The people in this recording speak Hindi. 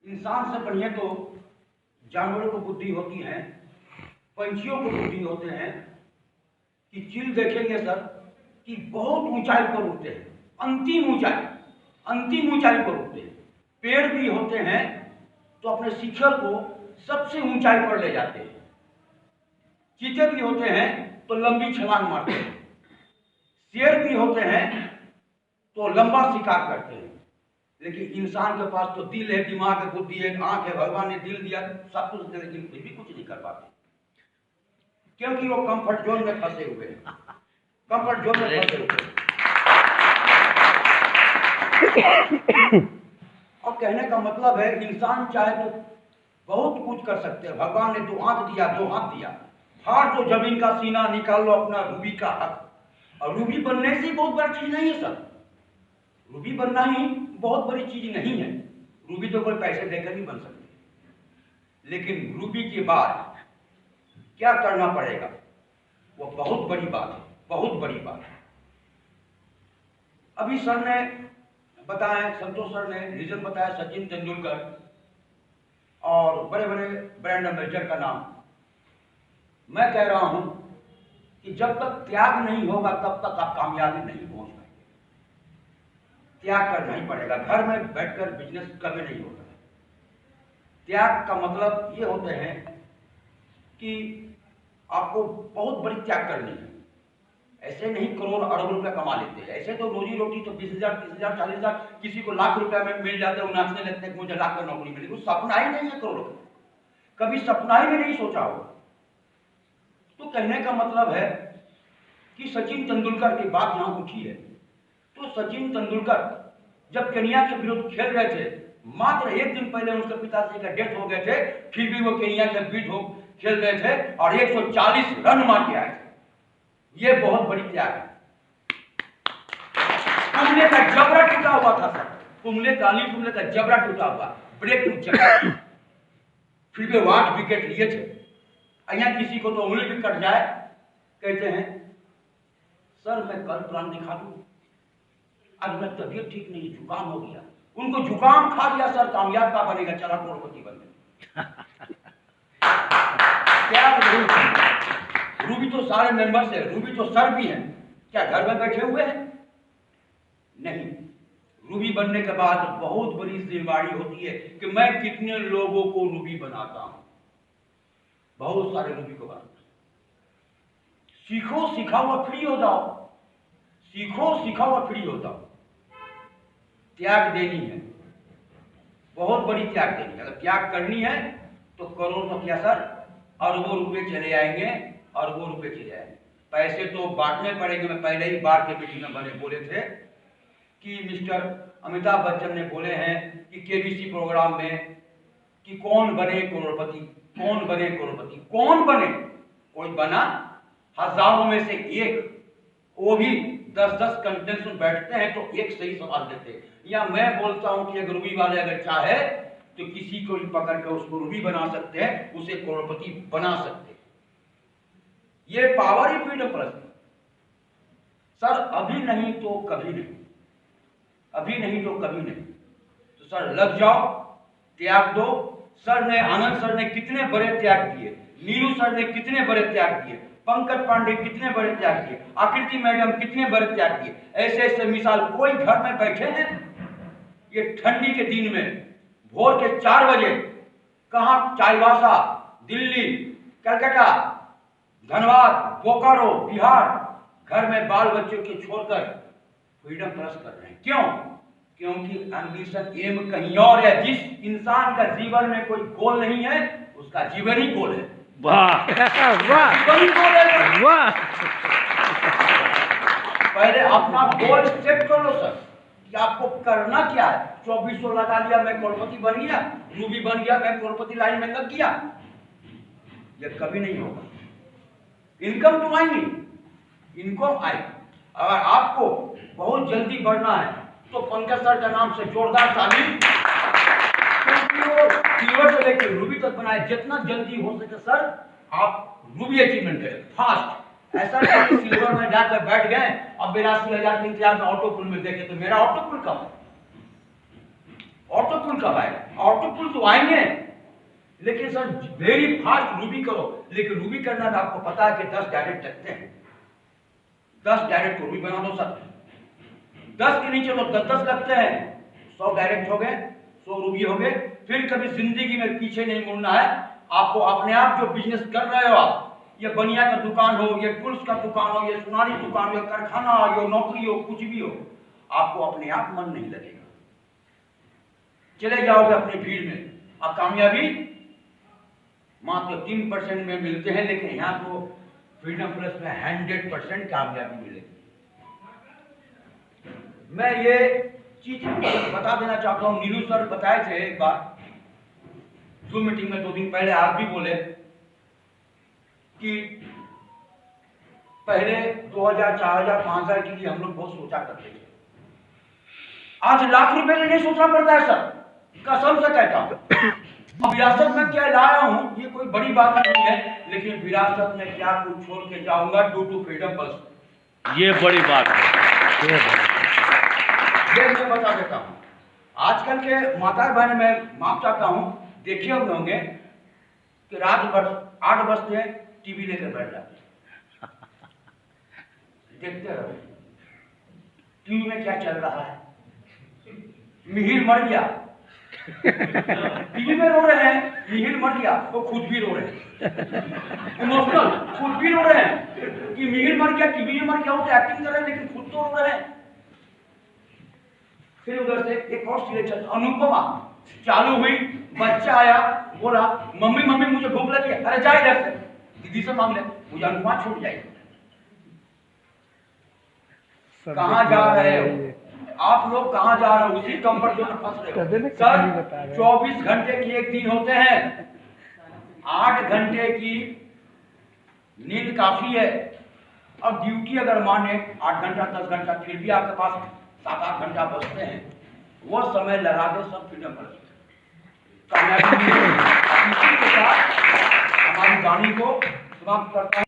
इंसान से बढ़िया तो जानवरों को बुद्धि होती है, पंछियों को बुद्धि होते हैं कि चील देखेंगे सर कि बहुत ऊंचाई पर उठते हैं, अंतिम ऊंचाई पर उठते हैं। पेड़ भी होते हैं तो अपने शिखर को सबसे ऊंचाई पर ले जाते हैं। चीते भी होते हैं तो लंबी छलांग मारते हैं। शेर भी होते हैं तो लंबा शिकार करते हैं। लेकिन इंसान के पास तो दिल है, दिमाग है, बुद्धि है, आंख है, भगवान ने दिल दिया, सब कुछ दिया, लेकिन फिर भी कुछ नहीं कर पाते क्योंकि वो कंफर्ट जोन में फंसे हुए हैं। कंफर्ट जोन में फंसे हुए और कहने का मतलब है इंसान चाहे तो बहुत कुछ कर सकते हैं। भगवान ने 2 आंख दिया, 2 हाथ दिया, फाड़ दो जमीन का सीना, निकाल लो अपना रूबी का हक। और रूबी बनने से बहुत बड़ी चीज नहीं है सर, रूबी बनना ही बहुत बड़ी चीज नहीं है। रूबी तो कोई पैसे देकर नहीं बन सकती, लेकिन रूबी के बाद क्या करना पड़ेगा वो बहुत बड़ी बात है, बहुत बड़ी बात है। अभी सर ने बताया, संतोष सर ने रीजन बताया, सचिन तेंदुलकर और बड़े बड़े ब्रांड एम्बेसडर का नाम। मैं कह रहा हूं कि जब तक त्याग नहीं होगा तब तक आप कामयाबी नहीं पहुंच पाएंगे। त्याग करना ही पड़ेगा। घर में बैठकर बिजनेस कभी नहीं होता। त्याग का मतलब ये होते हैं कि आपको बहुत बड़ी त्याग करनी है। ऐसे नहीं करोड़ अरब रुपया कमा लेते हैं। ऐसे तो रोजी रोटी तो 20,000, 30,000, 40,000, किसी को लाख रुपया में मिल जाता है, वो नाचने लगते हैं मुझे लाख का नौकरी मिलेगी। वो सपना ही नहीं है करोड़ों का, कभी सपना ही में नहीं सोचा होगा। तो कहने का मतलब है कि सचिन तेंदुलकर की बात यहां उठी है तो सचिन तेंदुलकर जब केनिया के विरुद्ध खेल रहे थे, मात्र 1 दिन पहले उनके पिताजी का डेथ हो गए थे, फिर भी वो केनिया के विरुद्ध खेल रहे थे और 140 रन मार के आए थे। ये बहुत बड़ी त्याग है। कुंबले का जबड़ा टूटा हुआ था सर, कुंबले का जबड़ा टूटा हुआ, ब्रेक टूट चुका, फिर भी 8 विकेट लिए थे। अहिया किसी को तो उंगली भी कट जाए, कहते हैं सर मैं कल प्लान दिखा दूं, आज मैं तबीयत ठीक नहीं, जुकाम हो गया। उनको जुकाम खा गया सर, कामयाब का बनेगा, चला करोड़पति बन गया। क्या रूबी तो सारे मेंबर्स है, रूबी तो सर भी हैं, क्या घर में बैठे हुए हैं? नहीं, रूबी बनने के बाद बहुत बड़ी जिम्मेदारी होती है कि मैं कितने लोगों को रूबी बनाता हूं। बहुत सारे रूबी को बनाता। सीखो, सीखा हुआ फ्री हो जाओ, सीखो, सीखा हुआ फ्री हो जाओ। त्याग देनी है, बहुत बड़ी त्याग देनी है। अगर त्याग करनी है तो करोड़ तो क्या सर, अरबों रुपए चले आएंगे, अरबों रुपए चले आएंगे। पैसे तो बांटने पड़ेंगे। मैं पहले ही बार के मीटिंग में बोले थे कि मिस्टर अमिताभ बच्चन ने बोले हैं कि केबीसी प्रोग्राम में कि कौन बने करोड़पति, कौन बने करोड़पति, कौन बने। कोई बना, हजारों में से एक, वो भी 10-10 कंटेस्ट में बैठते हैं तो एक सही सवाल देते हैं। या मैं बोलता हूं कि अगर रूबी वाले अगर चाहे तो किसी को भी पकड़ कर उसको रूबी बना सकते हैं, उसे करोड़पति बना सकते हैं। ये पावर ही फ्रीडम प्रश्न सर, अभी नहीं तो कभी नहीं, अभी नहीं तो कभी नहीं। तो सर लग जाओ, त्याग दो। सर ने, आनंद सर ने कितने बड़े त्याग दिए, नीलू सर ने कितने बड़े त्याग दिए, पंकज पांडे कितने बड़े त्याग दिए, आकृति मैडम कितने बड़े त्याग दिए। ऐसे ऐसे मिसाल, कोई घर में बैठे हैं ये ठंडी के दिन में भोर के 4 बजे, कहां, चाईबासा, दिल्ली, कलकत्ता, धनबाद, बोकारो, बिहार, घर में बाल बच्चों के छोड़कर फ्रीडम क्रॉस कर रहे हैं। क्यों? क्योंकि एम्बिशन, एम कहीं और है। जिस इंसान का जीवन में कोई गोल नहीं है उसका जीवन ही गोल है। वाह वाह जीवन ही गोल है। वाह। पहले अपना गोल सेट कर लो सर कि आपको करना क्या है। 2400 लगा लिया, मैं करोड़पति बन गया, रूबी बन गया, मैं करोड़पति लाइन में लग गया, ये कभी नहीं होगा। इनकम तो आएगी, इनकम आएगी। अगर आपको बहुत जल्दी बढ़ना है तो पंकज सर का नाम से जोरदार ताली, क्योंकि वो सिल्वर से लेकर रूबी तक बनाए। जितना जल्दी हो सके सर आप रूबी अचीवमेंट करें, फास्ट। ऐसा नहीं कि सिल्वर में जाकर बैठ गए अब 82,000 के इंतजार में ऑटो पुल में देखे तो मेरा ऑटो पुल कब है? ऑटो पुल कब आएगा? ऑटो पुल तो आएंगे, लेकिन सर वेरी फास्ट रूबी करो। लेकिन रूबी करना में आपको पता है कि 10 डायरेक्ट लगते हैं। 10 डायरेक्ट को रूबी बना दो सर, 10 के नीचे तो 10 लगते हैं, 100 डायरेक्ट हो गए, 100 रूबी हो गए। फिर कभी जिंदगी में पीछे नहीं मुड़ना है आपको। अपने आप जो बिजनेस कर रहे हो आप, ये बनिया का दुकान हो, ये टूल्स का दुकान हो, ये सुनारी दुकान हो, ये कारखाना हो, ये नौकरी हो, कुछ भी हो, आपको अपने आप मन नहीं लगेगा। चले जाओगे अपनी भीड़ में, अब कामयाबी मात्र 3% में मिलते हैं, लेकिन यहाँ तो फ्रीडम प्लस में 100% कामयाबी मिलेगी। मैं ये चीज बता देना चाहता हूँ, नीलू सर बताए थे एक बार जूम मीटिंग में 2 दिन पहले, आप भी बोले कि पहले 2000, 4000, 5000 के लिए हम लोग बहुत सोचा करते थे। आज लाख रुपए के लिए सोचना पड़ता है सर, कसम से कहता हूँ। अब विरासत में क्या लाया हूँ ये कोई बड़ी बात नहीं है, लेकिन विरासत में क्या कुछ छोड़ के जाऊंगा ड्यू टू फ्रीडम पल्स, ये बड़ी बात है। ये मैं बता देता हूँ। आजकल के माता बहन में माफ चाहता हूँ, देखिए होंगे कि रात भर 8 बजते टीवी लेकर बैठ जाते, देखते रहो टीवी में क्या चल रहा है। मिहिर मर गया, टीवी में रो रहे हैं, मिहिर मर गया, वो खुद भी रो रहे हैं, इमोशनल खुद भी रो रहे हैं कि मिहिर मर गया, टीवी में मर गया, वो तो एक्टिंग कर रहे हैं लेकिन खुद तो रो रहे हैं। फिर उधर से एक और सीरियल अनुपमा चालू हुई, बच्चा आया, बोला मम्मी मम्मी मुझे भूख लगी है। अरे जा इधर से, दीदी से मांग ले, मुझे अनुपमा छूट जाएगी। कहाँ जा रहे हो आप लोग, कहाँ जा रहे हो? उसी कंफर्ट जोन में फंस रहे हो सर। 24 घंटे की एक दिन होते हैं, 8 घंटे की नींद काफी है। अब ड्यूटी अगर माने 8 घंटा 10 घंटा, फिर भी आपके पास 7-8 घंटा बचते हैं, वो समय लगा दो सब फ्रीडम पर। कामयाबी के साथ हमारी वाणी को समाप्त करता हूं।